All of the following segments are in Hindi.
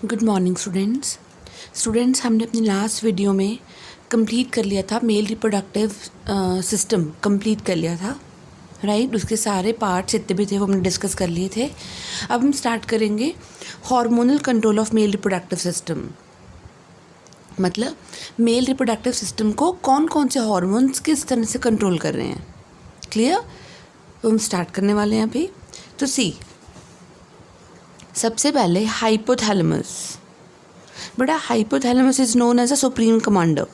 गुड मॉर्निंग स्टूडेंट्स हमने अपनी लास्ट वीडियो में कंप्लीट कर लिया था मेल रिप्रोडक्टिव सिस्टम कंप्लीट कर लिया था राइट। उसके सारे पार्ट्स जितने भी थे वो हमने डिस्कस कर लिए थे। अब हम स्टार्ट करेंगे hormonal control of male reproductive system. मतलब मेल रिप्रोडक्टिव सिस्टम को कौन कौन से हार्मोन्स किस तरह से कंट्रोल कर रहे हैं। क्लियर? तो हम स्टार्ट करने वाले हैं अभी। तो सी, सबसे पहले हाइपोथैलेमस। बेटा hypothalamus is known as a supreme commander.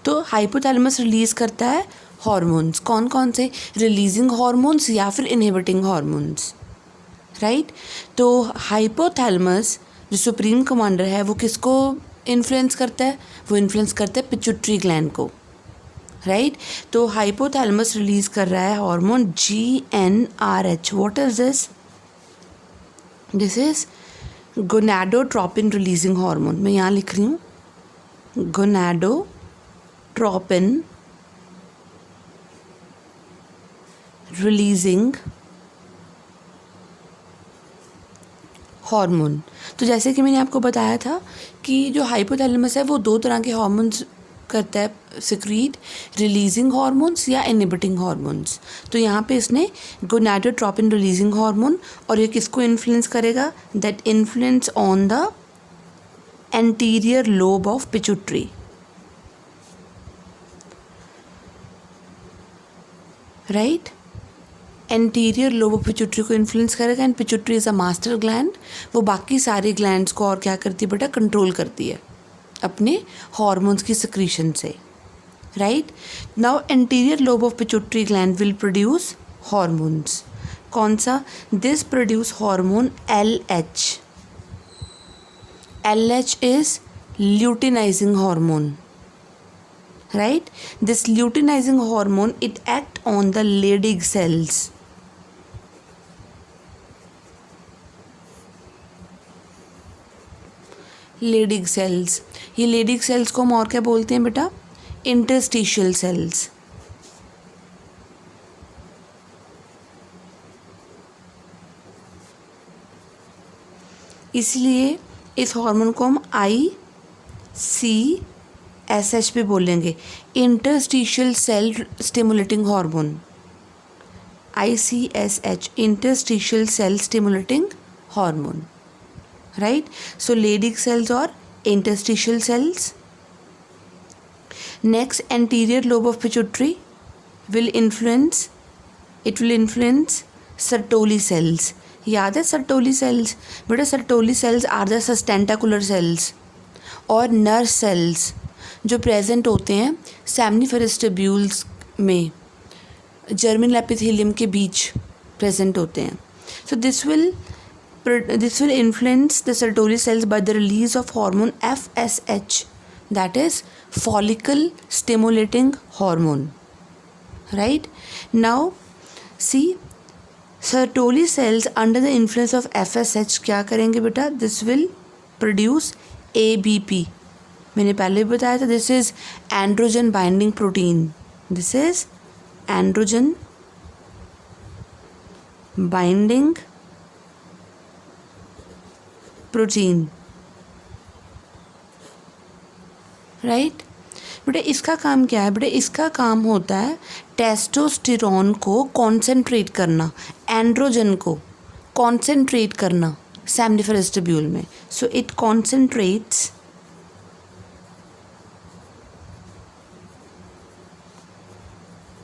तो हाइपोथैलेमस रिलीज़ करता है हार्मोन्स। कौन कौन से? रिलीजिंग हार्मोन्स या फिर इनहिबिटिंग हार्मोन्स, राइट। तो हाइपोथैलेमस जो सुप्रीम कमांडर है वो किसको इन्फ्लुएंस करता है? वो इन्फ्लुएंस करता है पिट्यूटरी ग्लैंड को, राइट। तो हाइपोथैलेमस रिलीज़ कर रहा है hormone GnRH। What is this? This is gonadotropin releasing hormone. मैं यहाँ लिख रही हूँ गोनाडोट्रोपिन रिलीजिंग हार्मोन। तो जैसे कि मैंने आपको बताया था कि जो हाइपोथैलेमस है वो दो तरह के हार्मोन्स करता है सिक्रीट, रिलीजिंग हार्मोन्स या इनहिबिटिंग हार्मोन्स। तो यहाँ पे इसने गोनाडोट्रोपिन रिलीजिंग हार्मोन, और ये किसको इन्फ्लुएंस करेगा? That influence on the anterior lobe of pituitary, right. Anterior lobe of pituitary को इन्फ्लुएंस करेगा। And pituitary is a master gland. वो बाकी सारी ग्लैंड्स को और क्या करती है बेटा? कंट्रोल करती है अपने हार्मोन्स की सिक्रीशन से, right. Now anterior lobe of pituitary gland will produce hormones. कौन सा? This produce hormone LH। LH is luteinizing hormone, right? This luteinizing hormone, it act on the Leydig cells. Leydig cells, ये Leydig cells को हम और क्या बोलते हैं बेटा? Interstitial cells. इसलिए इस हार्मोन को हम ICSH पे बोलेंगे, interstitial cell stimulating hormone. ICSH, interstitial cell stimulating hormone, right. So Leydig cells और interstitial cells. Next, anterior lobe of pituitary will influence Sertoli cells. याद है Sertoli cells? बेटा Sertoli cells are the sustentacular cells और नर्व सेल्स जो प्रेजेंट होते हैं सेमनीफेरस ट्यूब्यूल्स में, जर्मिनल एपिथेलियम के बीच प्रेजेंट होते हैं। So this will influence the Sertoli cells by the release of hormone FSH, that is follicle stimulating hormone, right. Now see, Sertoli cells under the influence of FSH क्या करेंगे बेटा? This will produce ABP। मैंने पहले भी बताया था, this is androgen binding protein. This is androgen binding protein, right. बेटा इसका काम क्या है? बेटा इसका काम होता है टेस्टोस्टेरोन को कॉन्सेंट्रेट करना, एंड्रोजन को कॉन्सेंट्रेट करना सेमनीफेरस ट्यूब्यूल में। So it concentrates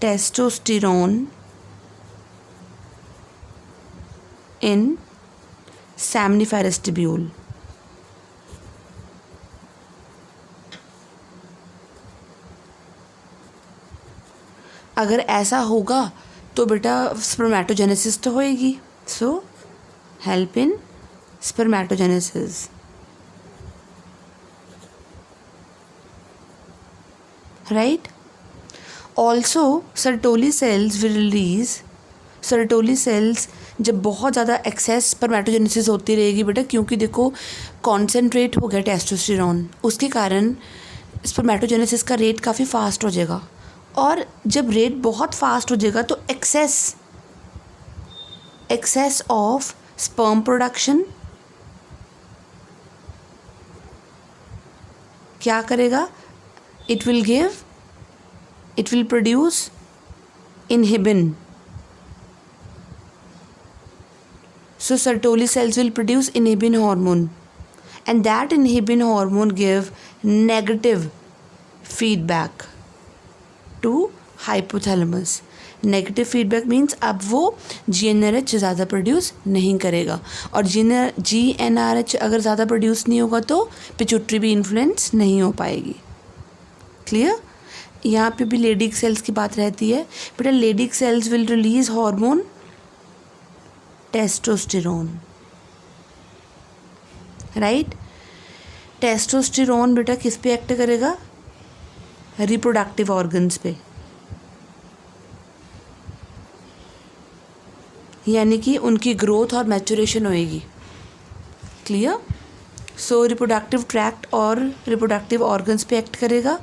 testosterone in seminiferous tubule. अगर ऐसा होगा तो बेटा स्पर्मेटोजेनेसिस तो होएगी। So help in spermatogenesis, right. Also Sertoli cells will release, Sertoli cells जब बहुत ज़्यादा एक्सेस स्पर्मेटोजेनेसिस होती रहेगी बेटा, क्योंकि देखो कॉन्सेंट्रेट हो गया टेस्टोस्टेरोन, उसके कारण स्पर्मेटोजेनेसिस का रेट काफ़ी फास्ट हो जाएगा। और जब रेट बहुत फास्ट हो जाएगा तो एक्सेस ऑफ स्पर्म प्रोडक्शन क्या करेगा? It will produce inhibin. So Sertoli cells will produce inhibin hormone, and that inhibin hormone give negative feedback to hypothalamus. Negative feedback means अब वो GnRH ज़्यादा प्रोड्यूस नहीं करेगा, और GnRH अगर ज़्यादा प्रोड्यूस नहीं होगा तो पिट्यूटरी भी इन्फ्लुएंस नहीं हो पाएगी. क्लियर? यहाँ पे भी लेडिक सेल्स की बात रहती है. बेटा Leydig cells will release hormone testosterone. Right? Testosterone बेटा किस पे एक्ट करेगा? रिप्रोडक्टिव ऑर्गन्स पे, यानी कि उनकी ग्रोथ और मैचुरेशन होएगी. क्लियर? सो रिप्रोडक्टिव ट्रैक्ट और रिप्रोडक्टिव ऑर्गन्स पे एक्ट करेगा,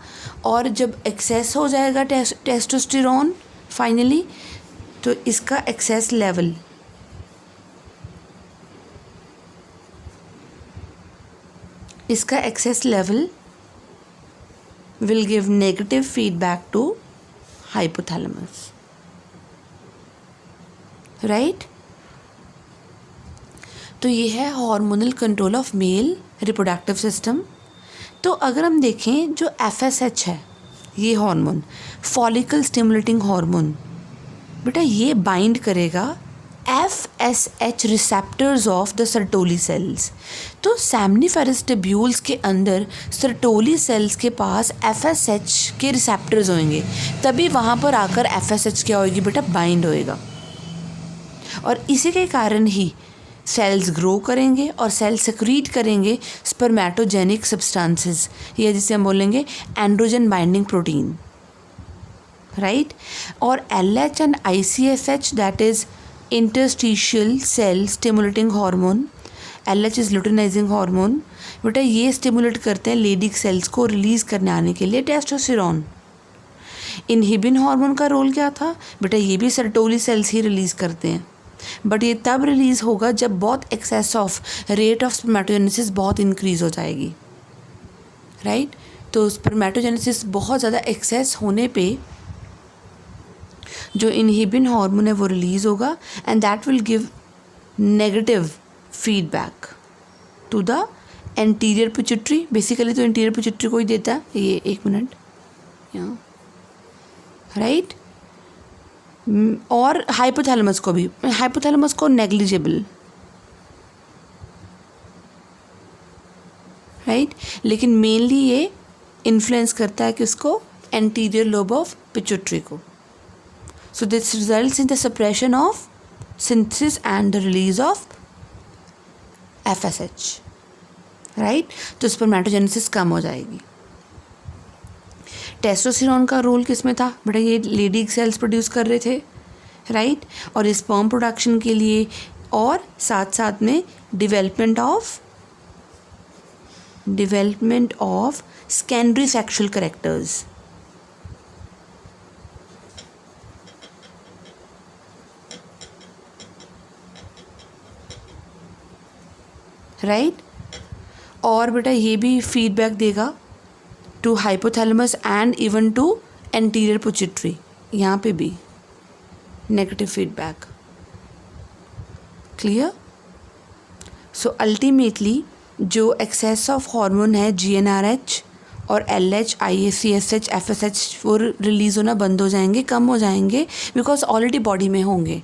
और जब एक्सेस हो जाएगा टेस्टोस्टेरोन फाइनली, तो इसका excess level will give negative feedback to hypothalamus. Right? तो ये है hormonal control of male reproductive system. तो अगर हम देखें जो FSH है, ये हार्मोन फॉलिकल स्टिमुलेटिंग हार्मोन, बेटा ये बाइंड करेगा FSH receptors of the Sertoli cells. तो सेमनीफेरस ट्यूब्यूल्स के अंदर सर्टोली सेल्स के पास FSH के रिसेप्टर्स होंगे, तभी वहाँ पर आकर FSH क्या होएगी बेटा? बाइंड होएगा. और इसी के कारण ही सेल्स ग्रो करेंगे और सेल सेक्रीट करेंगे स्पर्मेटोजेनिक सब्सटेंसेस, या जिसे हम बोलेंगे एंड्रोजन बाइंडिंग प्रोटीन. राइट? और LH and ICSH that is interstitial cell stimulating hormone, LH is luteinizing hormone, बेटा ये स्टिमुलेट करते हैं लेडिक सेल्स को रिलीज़ करने आने के लिए टेस्टोस्टेरोन. इनहिबिन हार्मोन का रोल क्या था? बेटा ये भी सर्टोली सेल्स ही रिलीज़ करते हैं, बट ये तब रिलीज़ होगा जब बहुत excess of rate of spermatogenesis बहुत इंक्रीज़ हो जाएगी. राइट? तो स्पर्मेटोजेनेसिस बहुत ज़्यादा एक्सेस होने पे जो इनहिबिन हार्मोन है वो रिलीज़ होगा, and that will give negative feedback to the anterior pituitary. Basically तो एंटीरियर पिट्यूटरी को ही देता है ये. एक मिनट यहाँ. राइट? और हाइपोथैलेमस को भी. हाइपोथैलेमस को नेग्लिजिबल. राइट? लेकिन मेनली ये इन्फ्लुएंस करता है किसको? एंटीरियर लोब ऑफ पिट्यूटरी को. So this results in the suppression of synthesis and the release of FSH. Right? तो स्पर्मेटोजेनेसिस कम हो जाएगी. टेस्टोस्टेरोन का रोल किस में था? बेटा ये लेडिक सेल्स प्रोड्यूस कर रहे थे. राइट? और स्पर्म प्रोडक्शन के लिए, और साथ साथ में development of secondary sexual characters. Right? और बेटा ये भी फीडबैक देगा to hypothalamus and even to anterior pituitary. यहाँ पे भी negative feedback. Clear? So ultimately जो एक्सेस ऑफ हार्मोन है GnRH और LH, ICSH, FSH वो रिलीज़ होना बंद हो जाएंगे, कम हो जाएंगे, बिकॉज ऑलरेडी बॉडी में होंगे.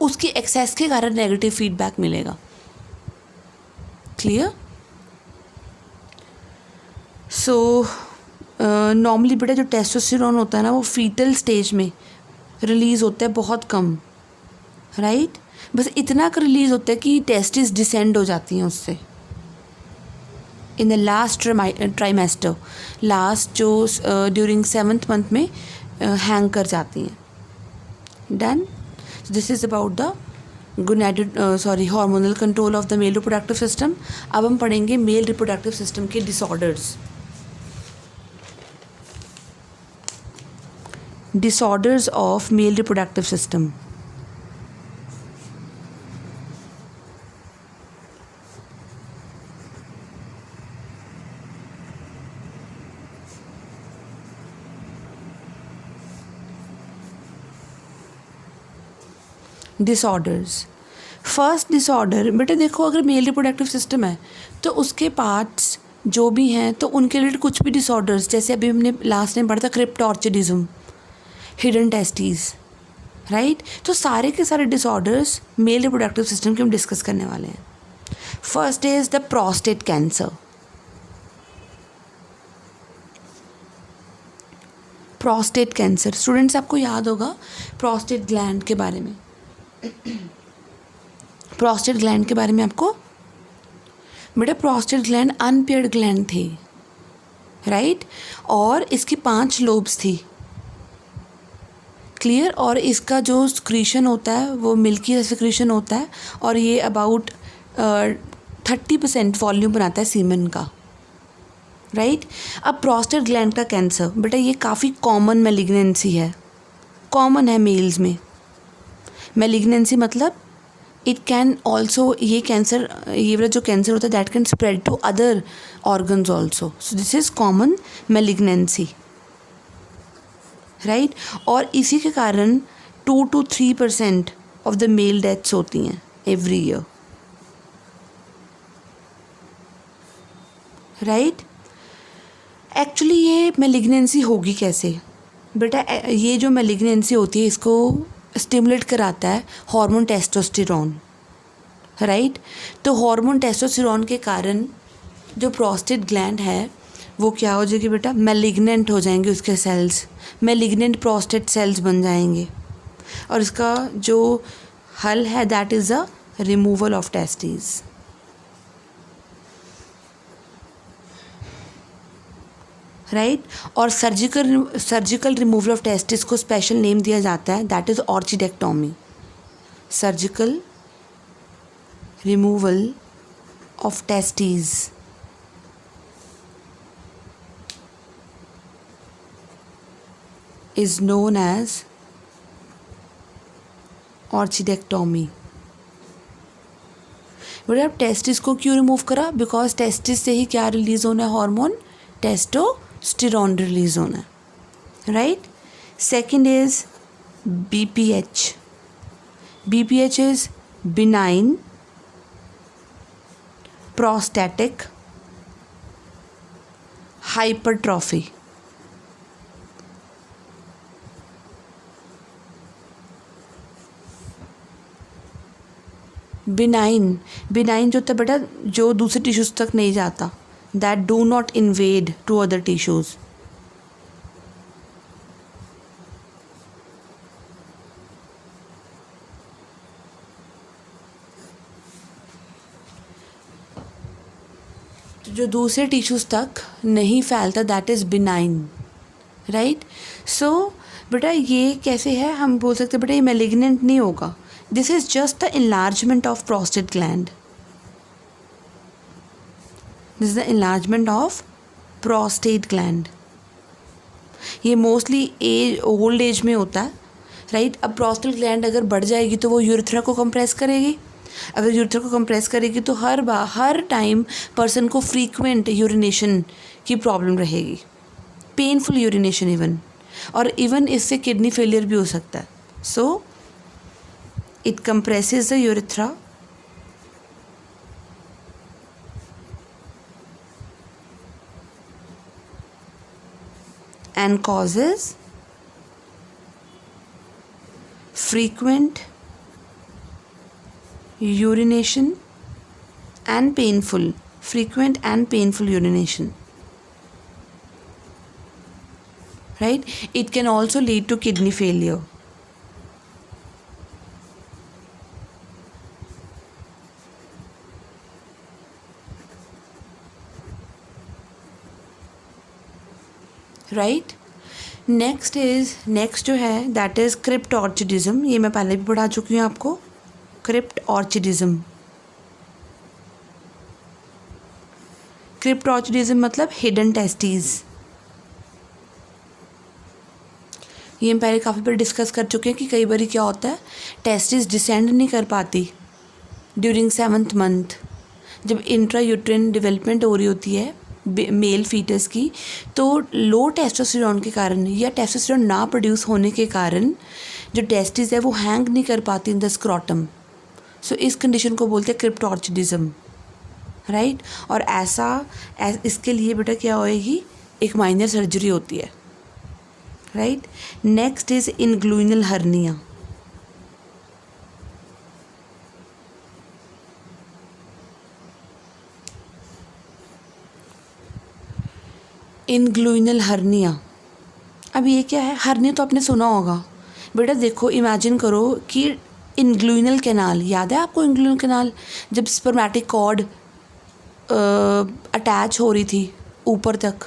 उसकी एक्सेस के कारण नेगेटिव फीडबैक मिलेगा. क्लियर? सो नॉर्मली बेटा जो टेस्टोस्टेरोन होता है ना वो फीटल स्टेज में रिलीज़ होता है बहुत कम. राइट? बस इतना का रिलीज़ होता है कि टेस्टिस डिसेंड हो जाती हैं उससे in the last trimester. Last जो ड्यूरिंग 7th मंथ में हैंग कर जाती हैं. Done? This is about the hormonal control of the mail reproductive system. अब हम पढ़ेंगे मेल रिप्रोडक्टिव सिस्टम के disorders. Disorders of male reproductive system. Disorders. First disorder बेटा देखो, अगर मेल रिप्रोडक्टिव सिस्टम है तो उसके पार्ट्स जो भी हैं तो उनके रिलेटेड कुछ भी डिसऑर्डर्स, जैसे अभी हमने लास्ट टाइम पढ़ा था क्रिप्टॉर्चिडिज्म, हिडन टेस्टीज, राइट। तो सारे के सारे डिसऑर्डर्स मेल रिप्रोडक्टिव सिस्टम के हम डिस्कस करने वाले हैं। First is the prostate cancer. Prostate cancer, students आपको याद होगा प्रोस्टेट ग्लैंड के बारे में। प्रोस्टेट ग्लैंड के बारे में आपको, बेटा प्रोस्टेट ग्लैंड अनपेयर्ड ग्लैंड थी, राइट, और इसकी 5 लोब्स थी, क्लियर। और इसका जो सिक्रीशन होता है वो मिल्की सिक्रीशन होता है, और ये अबाउट 30% वॉल्यूम बनाता है सीमेन का, राइट। अब प्रोस्टेट ग्लैंड का कैंसर बेटा ये काफ़ी कॉमन मैलिग्नेंसी है, कॉमन है मेल्स में। मैलिग्नेंसी मतलब इट कैन ऑल्सो, ये कैंसर, ये वाला जो कैंसर होता है that can spread to other organs also, so this is common malignancy, right. और इसी के कारण 2 to 3% of the male deaths होती हैं एवरी ईयर, राइट। एक्चुअली ये मैलिग्नेंसी होगी कैसे बेटा, ये जो मैलिग्नेंसी होती है इसको स्टिमुलेट कराता है हार्मोन टेस्टोस्टेरोन, राइट। तो हार्मोन टेस्टोस्टेरोन के कारण जो प्रोस्टेट ग्लैंड है वो क्या हो जाएगी बेटा, मैलिग्नेंट हो जाएंगे उसके सेल्स, मैलिग्नेंट प्रोस्टेट सेल्स बन जाएंगे, और इसका जो हल है that is a removal of testis, right. और सर्जिकल रिमूवल ऑफ टेस्टिस को स्पेशल नेम दिया जाता है that is orchidectomy. Surgical removal of testis is known as orchidectomy. बेटा अब टेस्टिस को क्यों रिमूव करा, बिकॉज टेस्टिस से ही क्या रिलीज होना है, हार्मोन टेस्टोस्टेरोन रिलीज होना है, right. Second is BPH। BPH is benign prostatic hypertrophy. Benign जो होता है बेटा जो दूसरे टिश्यूज़ तक नहीं जाता, that do not invade to other tissues, जो दूसरे टिश्यूज़ तक नहीं फैलता that is benign, right. So बेटा ये कैसे है, हम बोल सकते बेटा ये मैलिग्नेंट नहीं होगा, this is just the enlargement of prostate gland, this is the enlargement of prostate gland। ये मोस्टली एज, ओल्ड एज में होता है, राइट। अब प्रोस्टेट ग्लैंड अगर बढ़ जाएगी तो वो यूरेथ्रा को कंप्रेस करेगी, अगर यूरेथ्रा को कंप्रेस करेगी तो हर टाइम पर्सन को फ्रीक्वेंट यूरिनेशन की प्रॉब्लम रहेगी, पेनफुल यूरिनेशन इवन, और इवन इससे किडनी फेलियर भी हो सकता है। सो it compresses the urethra and causes frequent urination and frequent and painful urination, right. It can also lead to kidney failure, right. Next जो है दैट इज़ क्रिप्टॉर्चिडिज्म। ये मैं पहले भी पढ़ा चुकी हूँ आपको, क्रिप्टॉर्चिडिज्म। क्रिप्टॉर्चिडिज्म मतलब हिडन टेस्टीज। ये हम पहले काफ़ी बार डिस्कस कर चुके हैं कि कई बार क्या होता है, टेस्टिस डिसेंड नहीं कर पाती ड्यूरिंग 7th मंथ, जब इंट्रा यूट्रिन डेवलपमेंट हो रही होती है मेल फीटस की, तो लो टेस्टोस्टेरोन के कारण या टेस्टोस्टेरोन ना प्रोड्यूस होने के कारण जो टेस्टिस है वो हैंग नहीं कर पाती इन द स्क्रॉटम, सो इस कंडीशन को बोलते हैं क्रिप्टोर्चिडिज्म, राइट। और इसके लिए बेटा क्या होएगी, एक माइनर सर्जरी होती है, right. Next is inguinal hernia. Inguinal hernia, अब ये क्या है, हर्निया तो आपने सुना होगा बेटा। देखो इमेजिन करो कि इनग्लुइनल कैनाल, याद है आपको इनग्लुइनल कैनाल, जब स्पर्मेटिक कॉर्ड अटैच हो रही थी ऊपर तक,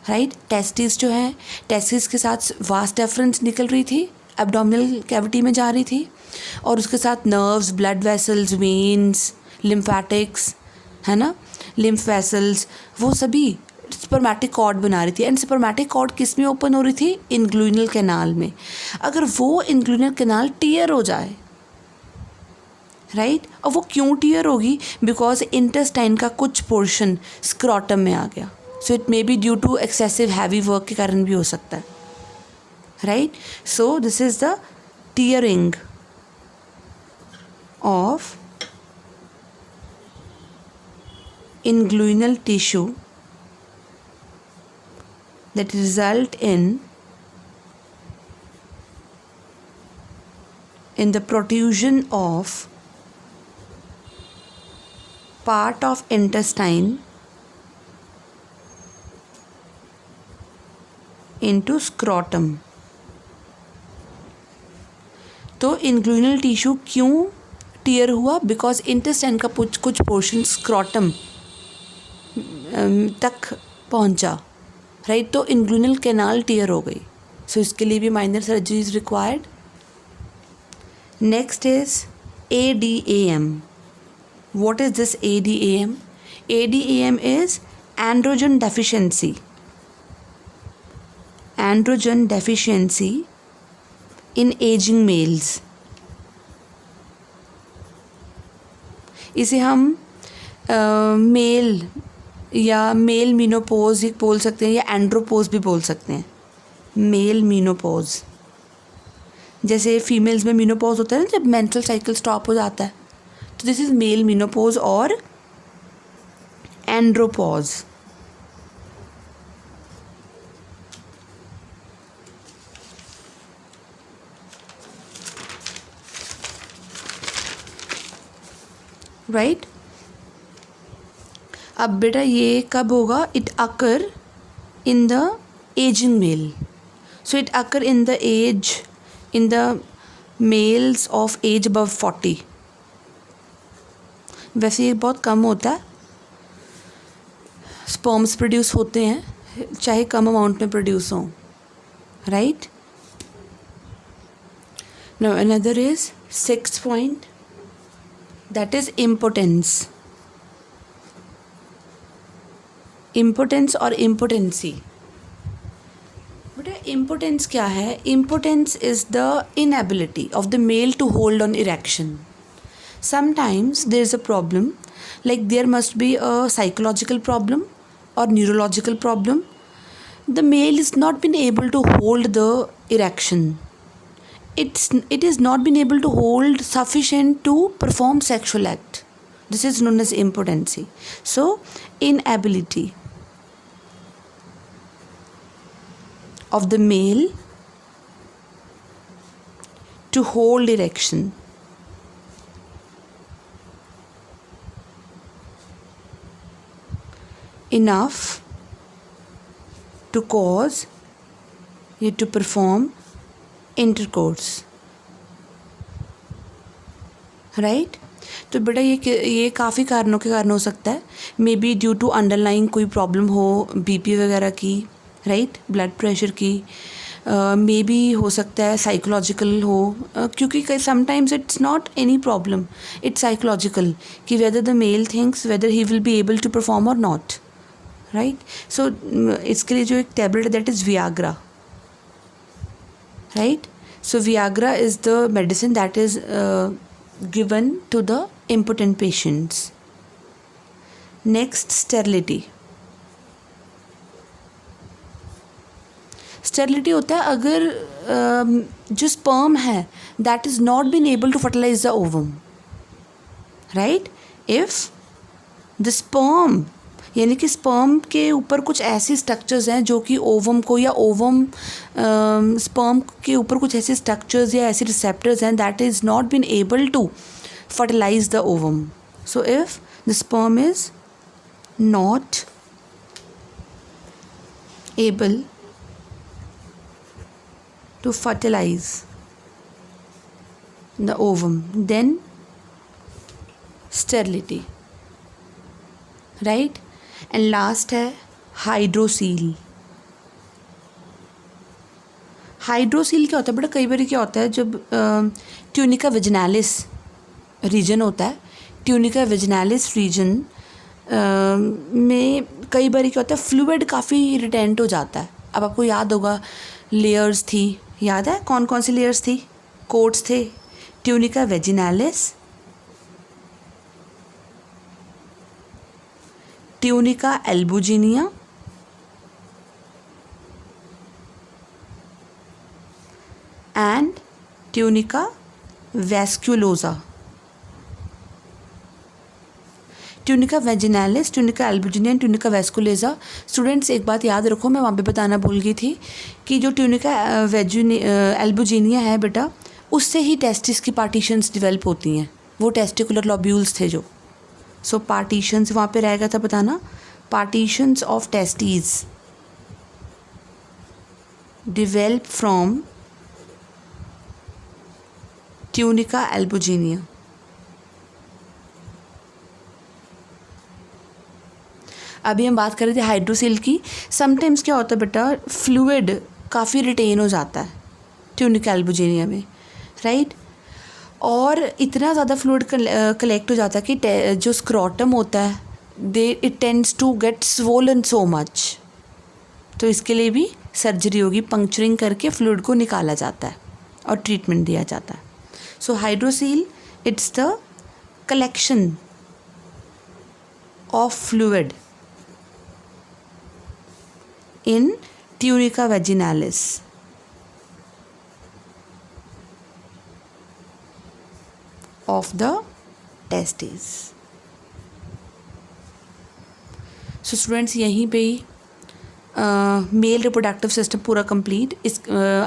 राइट। टेस्टिस जो है, टेस्टिस के साथ वास्ट डेफरेंस निकल रही थी, एब्डोमिनल कैविटी में जा रही थी, और उसके साथ nerves, blood vessels, veins, lymphatics, है ना, लिम्फ वेसल्स, वो सभी स्पर्मेटिक कॉर्ड बना रही थी। एंड स्पर्मेटिक कॉर्ड किस में ओपन हो रही थी, इनग्लुइनल कैनाल में। अगर वो इनग्लुइनल कैनाल टियर हो जाए, राइट, और वो क्यों टियर होगी, बिकॉज इंटेस्टाइन का कुछ पोर्शन स्क्रॉटम में आ गया, so it may be due to excessive heavy work के कारण भी हो सकता है, राइट। So this is the tearing of inguinal tissue that result in the protrusion of part of intestine into scrotum। तो इंग्लुइनल टिश्यू क्यों टियर हुआ, बिकॉज इंटेस्टाइन का कुछ पोर्शन स्क्रॉटम तक पहुंचा, राइट। तो इंग्लुइनल कैनाल टियर हो गई, सो इसके लिए भी minor surgery is required. Next is ADAM। What is this ADAM? ADAM is androgen deficiency, androgen deficiency in ageing males. इसे हम मेल या मेल मीनोपोज बोल सकते हैं, या एंड्रोपोज भी बोल सकते हैं। मेल मीनोपोज, जैसे फीमेल्स में मीनोपोज होता है ना, जब मेंस्ट्रुअल साइकिल स्टॉप हो जाता है, तो दिस इज मेल मीनोपोज और एंड्रोपोज। राइट। अब बेटा ये कब होगा, it occur in the ageing male, so it occur in the males of age above 40। वैसे ये बहुत कम होता है, स्पर्म्स प्रोड्यूस होते हैं चाहे कम अमाउंट में प्रोड्यूस हों, right. Now another is 6th point, that is impotence. Impotence और इम्पोटेंसी, बेटा इम्पोटेंस क्या है? Impotence is the inability of the male to hold on erection. Sometimes there is a problem, like there must be a psychological problem or neurological problem. The male is not been able to hold the erection. It is not been able to hold sufficient to perform sexual act. This is known as impotency. So inability of the male to hold erection enough to cause you to perform intercourse, right? तो बेटा ये काफ़ी कारणों के कारण हो सकता है, may be due to underlying कोई प्रॉब्लम हो, बीपी वगैरह की, राइट, ब्लड प्रेशर की, मे बी हो सकता है साइकोलॉजिकल हो, क्योंकि sometimes it's not any problem, it's psychological, कि whether the male thinks whether he will be able to perform और नॉट, राइट। सो इसके लिए जो एक टैबलेट है that is Viagra, right. So Viagra is the medicine that is given to the impotent patients. Next, sterility. Sterility होता है अगर जो स्पर्म है that is not been able to fertilise the ovum, right. If the sperm, यानी कि स्पर्म के ऊपर कुछ ऐसी स्ट्रक्चर्स हैं जो कि ओवम को, या ओवम स्पर्म के ऊपर कुछ ऐसे स्ट्रक्चर्स या ऐसे रिसेप्टर्स हैं that is not been able to fertilise the ovum. So if the sperm is not able to fertilize the ovum, then sterility, right. And last है हाइड्रोसील. हाइड्रोसील क्या होता है बेटा, कई बार क्या होता है जब ट्यूनिका वेजिनालिस रीजन होता है, ट्यूनिका वेजिनालिस रीजन में कई बार क्या होता है फ्लूइड काफ़ी रिटेंट हो जाता है. अब आपको याद होगा लेयर्स थी, याद है कौन कौन सी लेयर्स थी, कोट्स थे, tunica vaginalis, tunica albuginea and tunica vasculosa. Tunica vaginalis, tunica albuginea, tunica vasculosa. Students एक बात याद रखो, मैं वहाँ पे बताना भूल गई थी कि जो ट्यूनिका एल्बुजिनिया है बेटा, उससे ही टेस्टिस की पार्टीशंस डेवलप होती हैं. वो टेस्टिकुलर लॉब्यूल्स थे जो. सो पार्टीशंस वहाँ पे रहेगा था बताना, partitions of testis develop from tunica albuginea. अभी हम बात कर रहे थे हाइड्रोसील की. समटाइम्स क्या होता है बेटा, फ्लूइड काफ़ी रिटेन हो जाता है ट्यूनिका एल्बुजिनिया में, राइट. और इतना ज़्यादा फ्लूइड कलेक्ट हो जाता है कि जो स्क्रोटम होता है it tends to get swollen so much. तो इसके लिए भी सर्जरी होगी, पंक्चरिंग करके फ्लूइड को निकाला जाता है और ट्रीटमेंट दिया जाता है. So hydrocele it's the collection of fluid in tunica vaginalis. Of the testes. So students यहीं पे ही मेल रिप्रोडक्टिव सिस्टम पूरा कंप्लीट.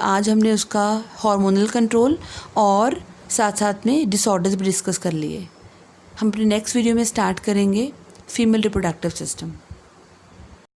आज हमने उसका हार्मोनल कंट्रोल और साथ साथ में डिसऑर्डर्स भी डिस्कस कर लिए. हम अपने नेक्स्ट वीडियो में स्टार्ट करेंगे फीमेल रिप्रोडक्टिव सिस्टम.